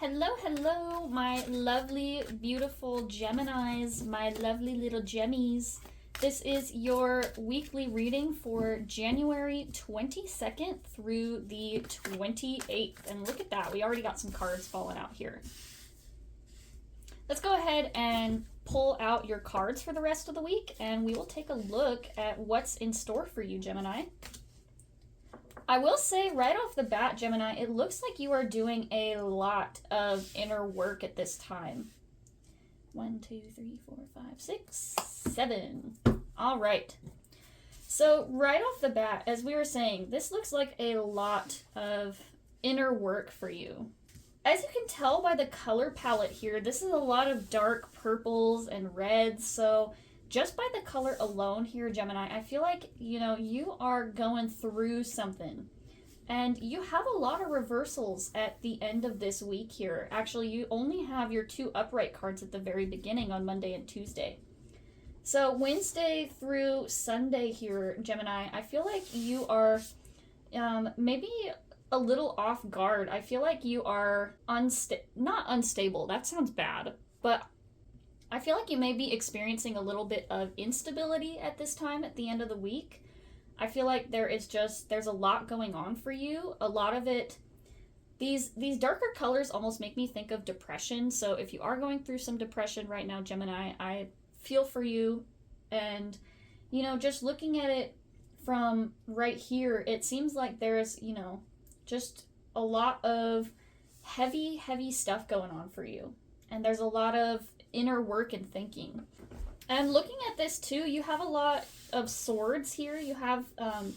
Hello, hello, my lovely, beautiful Geminis, my lovely little Gemmies. This is your weekly reading for January 22nd through the 28th. And look at that, we already got some cards falling out here. Let's go ahead and pull out your cards for the rest of the week, and we will take a look at what's in store for you, Gemini. I will say right off the bat, Gemini, it looks like you are doing a lot of inner work at this time. 1, 2, 3, 4, 5, 6, 7. All right. So right off the bat, as we were saying, this looks like a lot of inner work for you. As you can tell by the color palette here, this is a lot of dark purples and reds, so just by the color alone here, Gemini, I feel like, you are going through something. And you have a lot of reversals at the end of this week here. Actually, you only have your 2 upright cards at the very beginning on Monday and Tuesday. So Wednesday through Sunday here, Gemini, I feel like you are maybe a little off guard. I feel like you are not unstable. That sounds bad, but I feel like you may be experiencing a little bit of instability at this time at the end of the week. I feel like there's a lot going on for you. A lot of it, these darker colors almost make me think of depression. So if you are going through some depression right now, Gemini, I feel for you. And, just looking at it from right here, it seems like there's, just a lot of heavy stuff going on for you. And there's a lot of inner work and thinking. And looking at this too, you have a lot of swords here. You have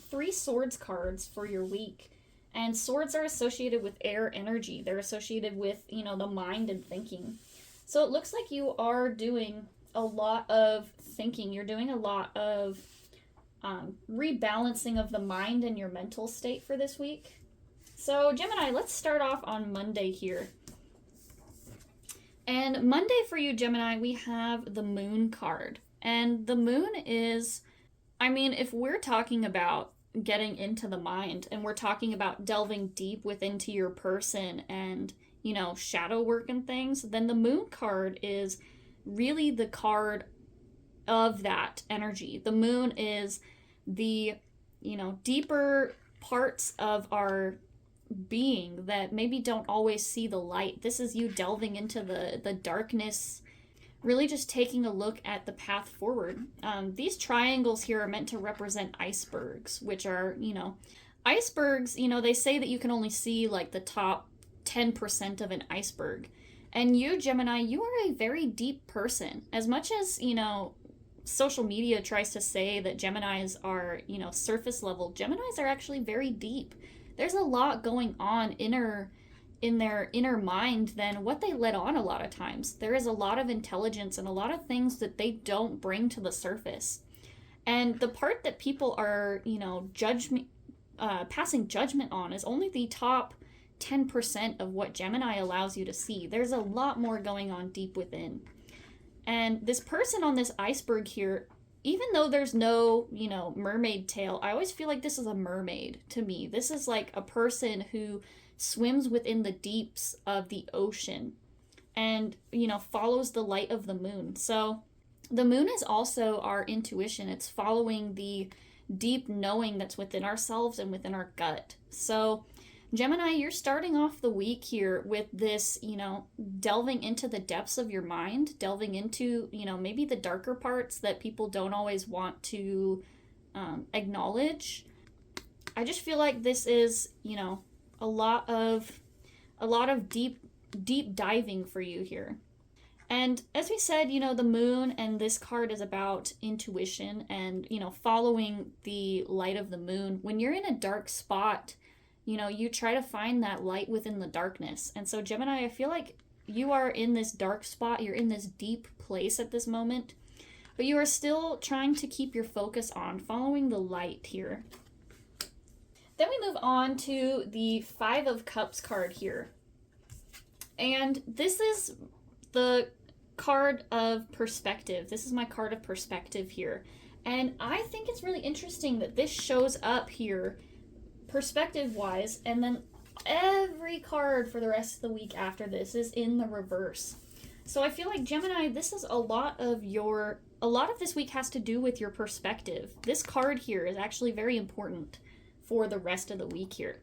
3 swords cards for your week. And swords are associated with air energy. They're associated with, the mind and thinking. So it looks like you are doing a lot of thinking. You're doing a lot of rebalancing of the mind and your mental state for this week. So Gemini, let's start off on Monday here. And Monday for you, Gemini, we have the Moon card. And the Moon is, if we're talking about getting into the mind and we're talking about delving deep into your person and, shadow work and things, then the Moon card is really the card of that energy. The Moon is the, deeper parts of our being that maybe don't always see the light. This is you delving into the darkness, really just taking a look at the path forward. These triangles here are meant to represent icebergs, which are, icebergs, they say that you can only see like the top 10% of an iceberg. And you, Gemini, you are a very deep person. As much as, social media tries to say that Geminis are, surface level, Geminis are actually very deep. There's a lot going on in their inner mind than what they let on a lot of times. There is a lot of intelligence and a lot of things that they don't bring to the surface. And the part that people are, passing judgment on is only the top 10% of what Gemini allows you to see. There's a lot more going on deep within. And this person on this iceberg here, even though there's no, mermaid tail, I always feel like this is a mermaid to me. This is like a person who swims within the deeps of the ocean and, follows the light of the moon. So the moon is also our intuition. It's following the deep knowing that's within ourselves and within our gut. So Gemini, you're starting off the week here with this, delving into the depths of your mind, delving into, maybe the darker parts that people don't always want to acknowledge. I just feel like this is, a lot of deep diving for you here. And as we said, the moon and this card is about intuition and, following the light of the moon. When you're in a dark spot, you try to find that light within the darkness. And so Gemini, I feel like you are in this dark spot. You're in this deep place at this moment, but you are still trying to keep your focus on following the light here. Then we move on to the 5 of Cups card here. And this is the card of perspective. This is my card of perspective here. And I think it's really interesting that this shows up here perspective wise, and then every card for the rest of the week after this is in the reverse. So I feel like Gemini, this is a lot of this week has to do with your perspective. This card here is actually very important for the rest of the week here.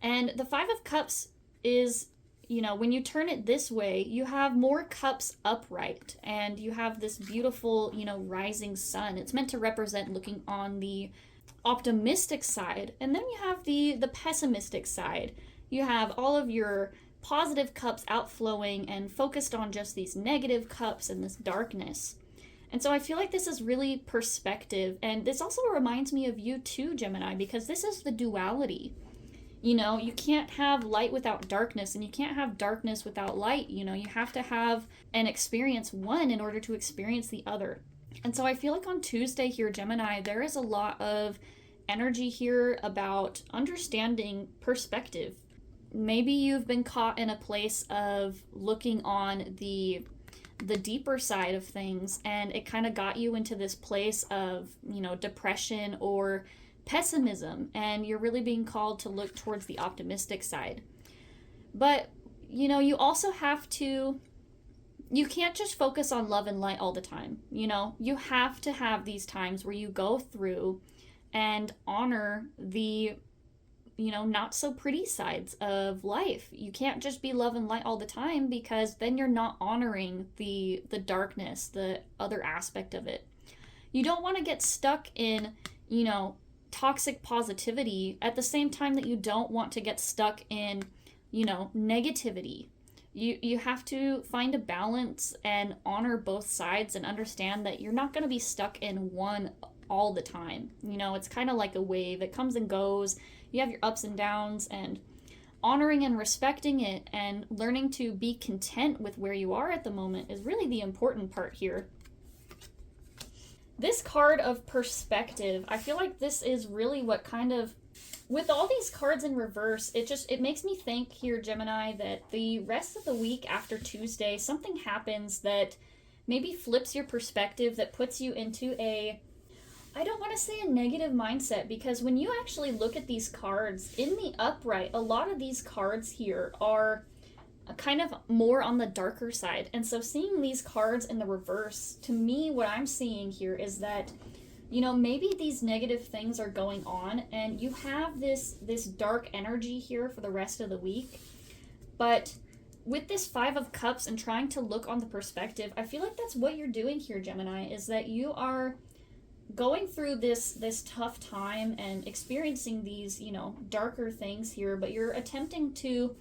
And the Five of Cups is, when you turn it this way, you have more cups upright and you have this beautiful, rising sun. It's meant to represent looking on the optimistic side. And then you have the pessimistic side. You have all of your positive cups outflowing and focused on just these negative cups and this darkness. And so I feel like this is really perspective. And this also reminds me of you too, Gemini, because this is the duality. You can't have light without darkness, and you can't have darkness without light. You have to have and experience one in order to experience the other. And so I feel like on Tuesday here, Gemini, there is a lot of energy here about understanding perspective. Maybe you've been caught in a place of looking on the deeper side of things, and it kind of got you into this place of, depression or pessimism, and you're really being called to look towards the optimistic side. But, you also have to, you can't just focus on love and light all the time. You have to have these times where you go through and honor the not so pretty sides of life. You can't just be love and light all the time, because then you're not honoring the darkness, the other aspect of it. You don't want to get stuck in, toxic positivity at the same time that you don't want to get stuck in, negativity. You have to find a balance and honor both sides and understand that you're not going to be stuck in one all the time. It's kind of like a wave. It comes and goes. You have your ups and downs, and honoring and respecting it and learning to be content with where you are at the moment is really the important part here. This card of perspective, I feel like this is really what kind of, with all these cards in reverse, it makes me think here, Gemini, that the rest of the week after Tuesday, something happens that maybe flips your perspective, that puts you into I don't want to say a negative mindset, because when you actually look at these cards in the upright, a lot of these cards here are kind of more on the darker side. And so seeing these cards in the reverse, to me, what I'm seeing here is that, maybe these negative things are going on and you have this dark energy here for the rest of the week. But with this Five of Cups and trying to look on the perspective, I feel like that's what you're doing here, Gemini, is that you are going through this tough time and experiencing these, darker things here, but you're attempting to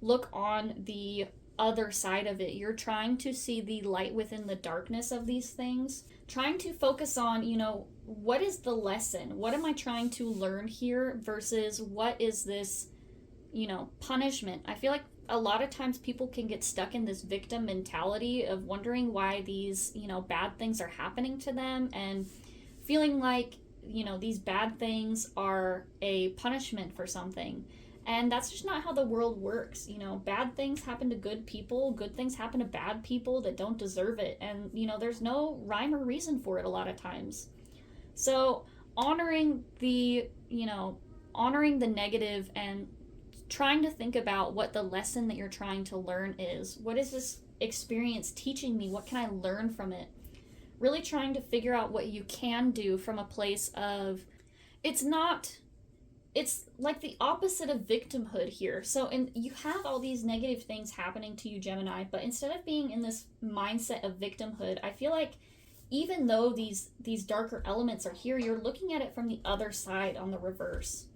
look on the other side of it. You're trying to see the light within the darkness of these things, trying to focus on, what is the lesson? What am I trying to learn here versus what is this, punishment? I feel like a lot of times people can get stuck in this victim mentality of wondering why these, bad things are happening to them, and feeling like, these bad things are a punishment for something. And that's just not how the world works. Bad things happen to good people. Good things happen to bad people that don't deserve it. And, there's no rhyme or reason for it a lot of times. So honoring the negative and trying to think about what the lesson that you're trying to learn is. What is this experience teaching me? What can I learn from it? Really trying to figure out what you can do from a place of, it's like the opposite of victimhood here. So, and you have all these negative things happening to you, Gemini, but instead of being in this mindset of victimhood, I feel like even though these darker elements are here, you're looking at it from the other side on the reverse.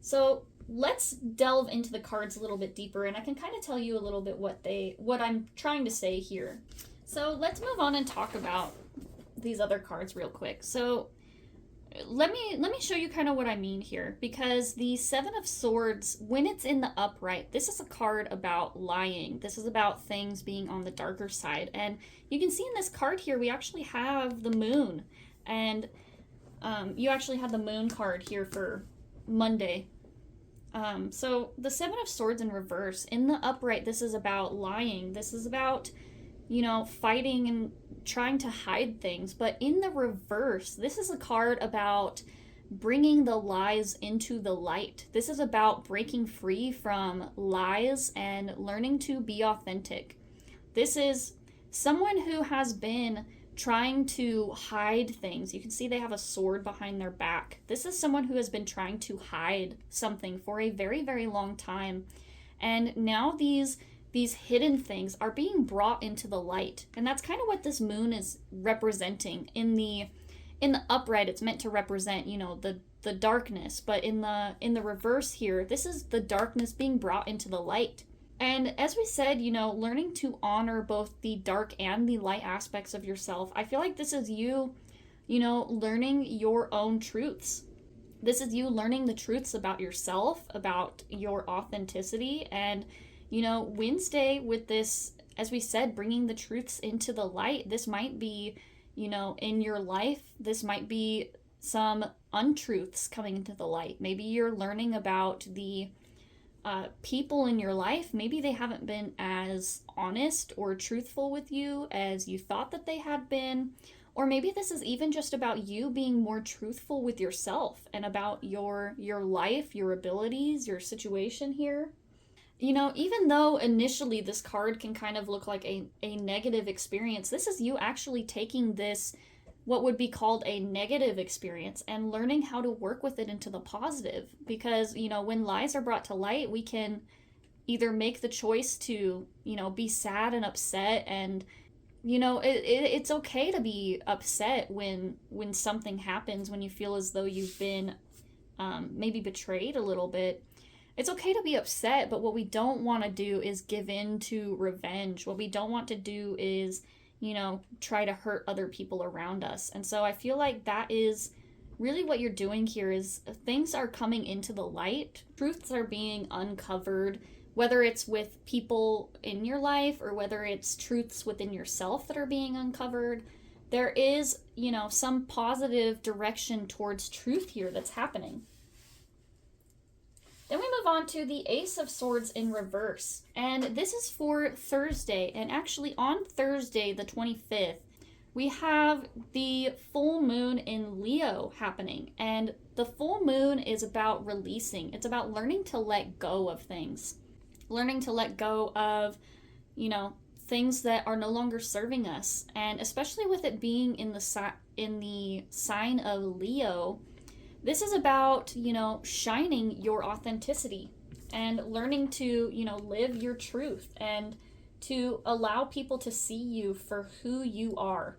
So let's delve into the cards a little bit deeper, and I can kind of tell you a little bit what I'm trying to say here. So let's move on and talk about these other cards real quick. So let me show you kind of what I mean here, because the Seven of Swords, when it's in the upright, this is a card about lying. This is about things being on the darker side. And you can see in this card here, we actually have the moon. And you actually have the moon card here for Monday. So the Seven of Swords in reverse, in the upright, this is about lying. This is about, fighting and trying to hide things. But in the reverse, this is a card about bringing the lies into the light. This is about breaking free from lies and learning to be authentic. This is someone who has been trying to hide things. You can see they have a sword behind their back. This is someone who has been trying to hide something for a very, very long time. And now these hidden things are being brought into the light. And that's kind of what this moon is representing. In the upright, it's meant to represent, the darkness, but in the reverse here, this is the darkness being brought into the light. And as we said, learning to honor both the dark and the light aspects of yourself. I feel like this is you, learning your own truths. This is you learning the truths about yourself, about your authenticity. And, Wednesday with this, as we said, bringing the truths into the light. This might be, in your life, this might be some untruths coming into the light. Maybe you're learning about the people in your life. Maybe they haven't been as honest or truthful with you as you thought that they had been. Or maybe this is even just about you being more truthful with yourself and about your life, your abilities, your situation here. Even though initially this card can kind of look like a negative experience, this is you actually taking this, what would be called a negative experience, and learning how to work with it into the positive. Because, when lies are brought to light, we can either make the choice to, be sad and upset. And, it's okay to be upset when something happens, when you feel as though you've been maybe betrayed a little bit. It's okay to be upset, but what we don't want to do is give in to revenge. What we don't want to do is try to hurt other people around us. And so I feel like that is really what you're doing here, is things are coming into the light. Truths are being uncovered, whether it's with people in your life or whether it's truths within yourself that are being uncovered. There is, some positive direction towards truth here that's happening. Then we move on to the Ace of Swords in reverse. And this is for Thursday. And actually on Thursday, the 25th, we have the full moon in Leo happening. And the full moon is about releasing. It's about learning to let go of things. Learning to let go of, things that are no longer serving us. And especially with it being in the sign of Leo, this is about, shining your authenticity and learning to, live your truth and to allow people to see you for who you are.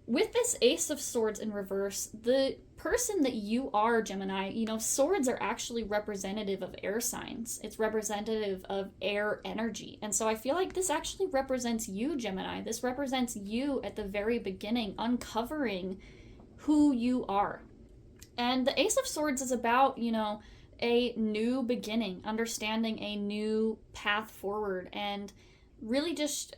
With this Ace of Swords in reverse, the person that you are, Gemini, swords are actually representative of air signs. It's representative of air energy. And so I feel like this actually represents you, Gemini. This represents you at the very beginning, uncovering who you are. And the Ace of Swords is about, a new beginning, understanding a new path forward, and really just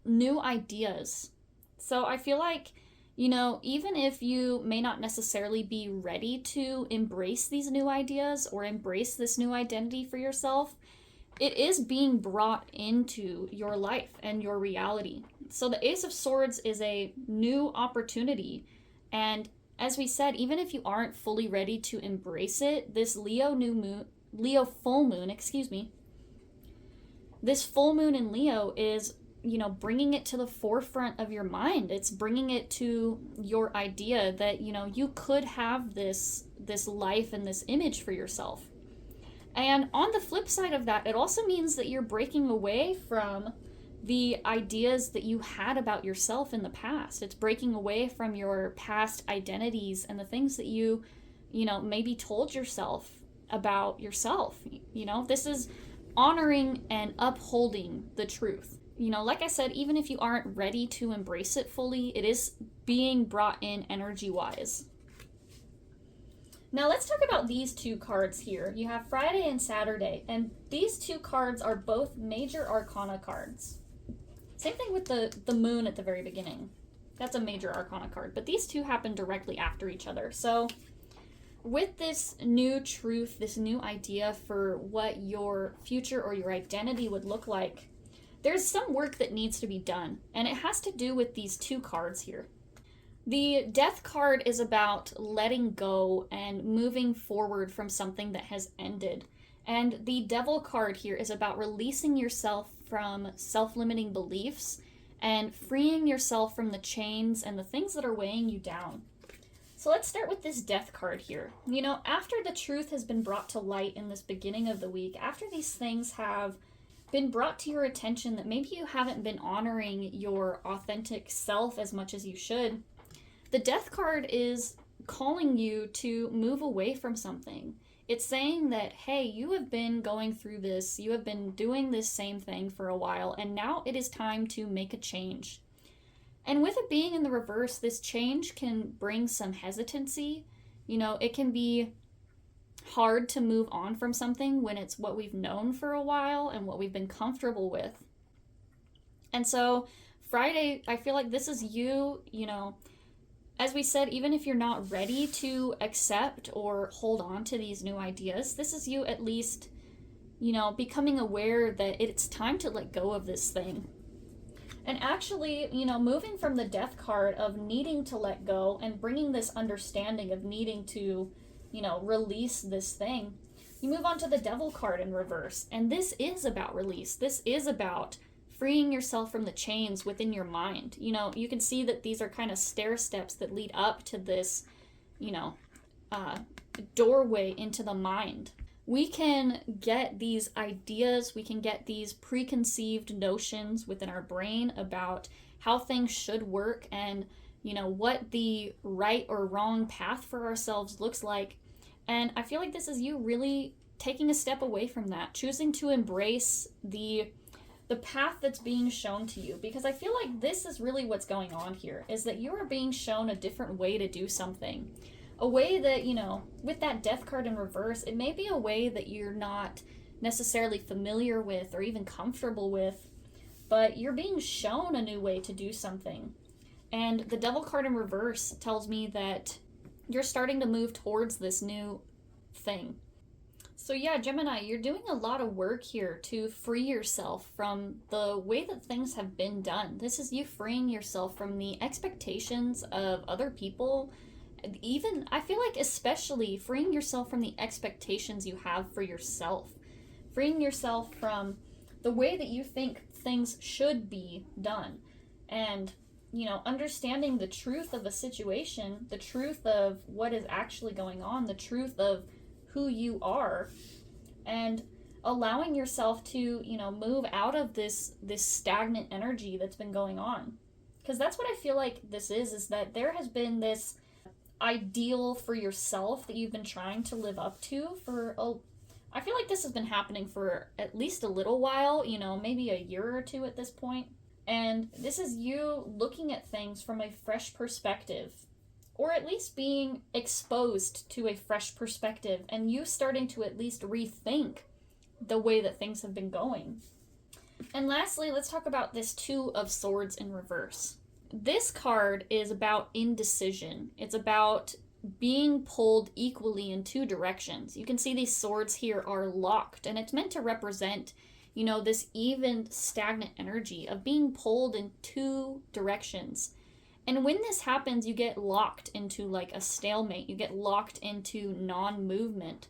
new ideas. So I feel like, even if you may not necessarily be ready to embrace these new ideas or embrace this new identity for yourself, it is being brought into your life and your reality. So the Ace of Swords is a new opportunity. And as we said, even if you aren't fully ready to embrace it, this Leo full moon, this full moon in Leo is, bringing it to the forefront of your mind. It's bringing it to your idea that, you could have this life and this image for yourself. And on the flip side of that, it also means that you're breaking away from the ideas that you had about yourself in the past. It's breaking away from your past identities and the things that you maybe told yourself about yourself. This is honoring and upholding the truth. Like I said, even if you aren't ready to embrace it fully, it is being brought in energy-wise. Now let's talk about these two cards here. You have Friday and Saturday, and these two cards are both major arcana cards. Same thing with the moon at the very beginning. That's a major arcana card, but these two happen directly after each other. So with this new truth, this new idea for what your future or your identity would look like, there's some work that needs to be done, and it has to do with these two cards here. The Death card is about letting go and moving forward from something that has ended. And the Devil card here is about releasing yourself from self-limiting beliefs and freeing yourself from the chains and the things that are weighing you down. So let's start with this Death card here. You know, after the truth has been brought to light in this beginning of the week, after these things have been brought to your attention that maybe you haven't been honoring your authentic self as much as you should, the Death card is calling you to move away from something. It's saying that, hey, you have been going through this, you have been doing this same thing for a while, and now it is time to make a change. And with it being in the reverse, this change can bring some hesitancy. You know, it can be hard to move on from something when it's what we've known for a while and what we've been comfortable with. And so Friday, I feel like this is you, you know, as we said, even if you're not ready to accept or hold on to these new ideas, this is you at least, you know, becoming aware that it's time to let go of this thing. And actually, you know, moving from the Death card of needing to let go and bringing this understanding of needing to, you know, release this thing, you move on to the Devil card in reverse. And this is about release. This is about freeing yourself from the chains within your mind. You know, you can see that these are kind of stair steps that lead up to this, you know, doorway into the mind. We can get these ideas, we can get these preconceived notions within our brain about how things should work and, you know, what the right or wrong path for ourselves looks like. And I feel like this is you really taking a step away from that, choosing to embrace the path that's being shown to you. Because I feel like this is really what's going on here, is that you are being shown a different way to do something. A way that, you know, with that Death card in reverse, it may be a way that you're not necessarily familiar with or even comfortable with, but you're being shown a new way to do something. And the Devil card in reverse tells me that you're starting to move towards this new thing. So yeah, Gemini, you're doing a lot of work here to free yourself from the way that things have been done. This is you freeing yourself from the expectations of other people. Even, I feel like especially freeing yourself from the expectations you have for yourself. Freeing yourself from the way that you think things should be done. And, you know, understanding the truth of a situation, the truth of what is actually going on, the truth of who you are, and allowing yourself to, you know, move out of this stagnant energy that's been going on. Because that's what I feel like this is that there has been this ideal for yourself that you've been trying to live up to I feel like this has been happening for at least a little while, you know, maybe a year or two at this point. And this is you looking at things from a fresh perspective, or at least being exposed to a fresh perspective, and you starting to at least rethink the way that things have been going. And lastly, let's talk about this Two of Swords in reverse. This card is about indecision. It's about being pulled equally in two directions. You can see these swords here are locked, and it's meant to represent, you know, this even stagnant energy of being pulled in two directions. And when this happens, you get locked into like a stalemate. You get locked into non-movement.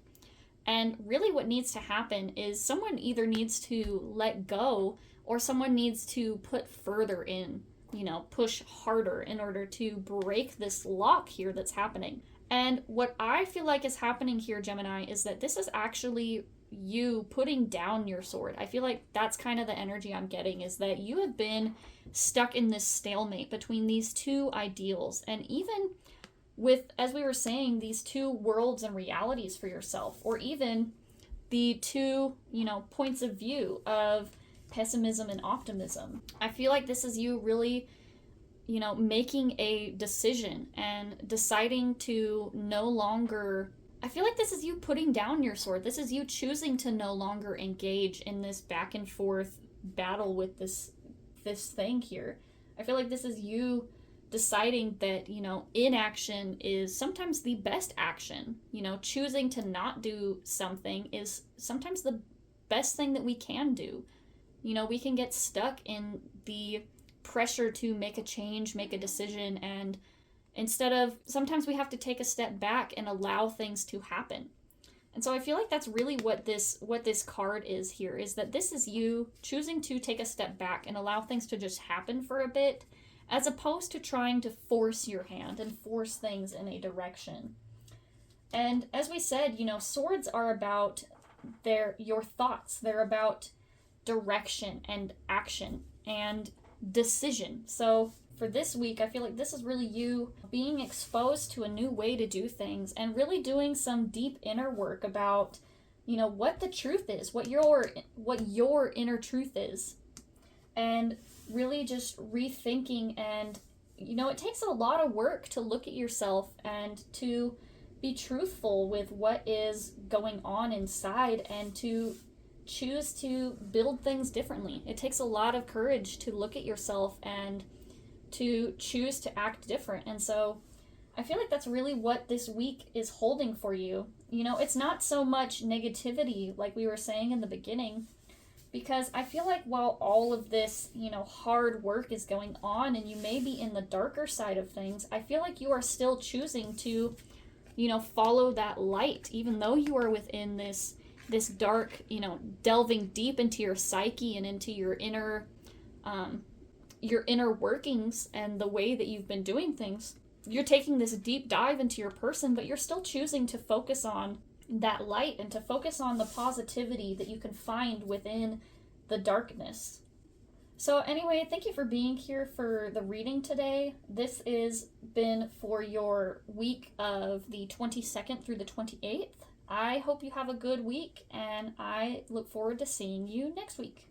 And really what needs to happen is someone either needs to let go or someone needs to put further in, you know, push harder in order to break this lock here that's happening. And what I feel like is happening here, Gemini, is that this is actually you putting down your sword. I feel like that's kind of the energy I'm getting, is that you have been stuck in this stalemate between these two ideals. And even with, as we were saying, these two worlds and realities for yourself, or even the two, you know, points of view of pessimism and optimism. I feel like this is you really, you know, making a decision and deciding to no longer, I feel like this is you putting down your sword. This is you choosing to no longer engage in this back and forth battle with this thing here. I feel like this is you deciding that, you know, inaction is sometimes the best action. You know, choosing to not do something is sometimes the best thing that we can do. You know, we can get stuck in the pressure to make a change, make a decision, and instead of, sometimes we have to take a step back and allow things to happen. And so I feel like that's really what this card is here, is that this is you choosing to take a step back and allow things to just happen for a bit, as opposed to trying to force your hand and force things in a direction. And as we said, swords are about your thoughts. They're about direction and action and decision. So for this week, I feel like this is really you being exposed to a new way to do things and really doing some deep inner work about, what the truth is, what your inner truth is. And really just rethinking, and, it takes a lot of work to look at yourself and to be truthful with what is going on inside and to choose to build things differently. It takes a lot of courage to look at yourself and to choose to act different. And so I feel like that's really what this week is holding for you. It's not so much negativity like we were saying in the beginning, because I feel like while all of this, hard work is going on and you may be in the darker side of things, I feel like you are still choosing to, follow that light, even though you are within this dark, delving deep into your psyche and into your inner workings and the way that you've been doing things. You're taking this deep dive into your person, but you're still choosing to focus on that light and to focus on the positivity that you can find within the darkness. So anyway, thank you for being here for the reading today. This has been for your week of the 22nd through the 28th. I hope you have a good week, and I look forward to seeing you next week.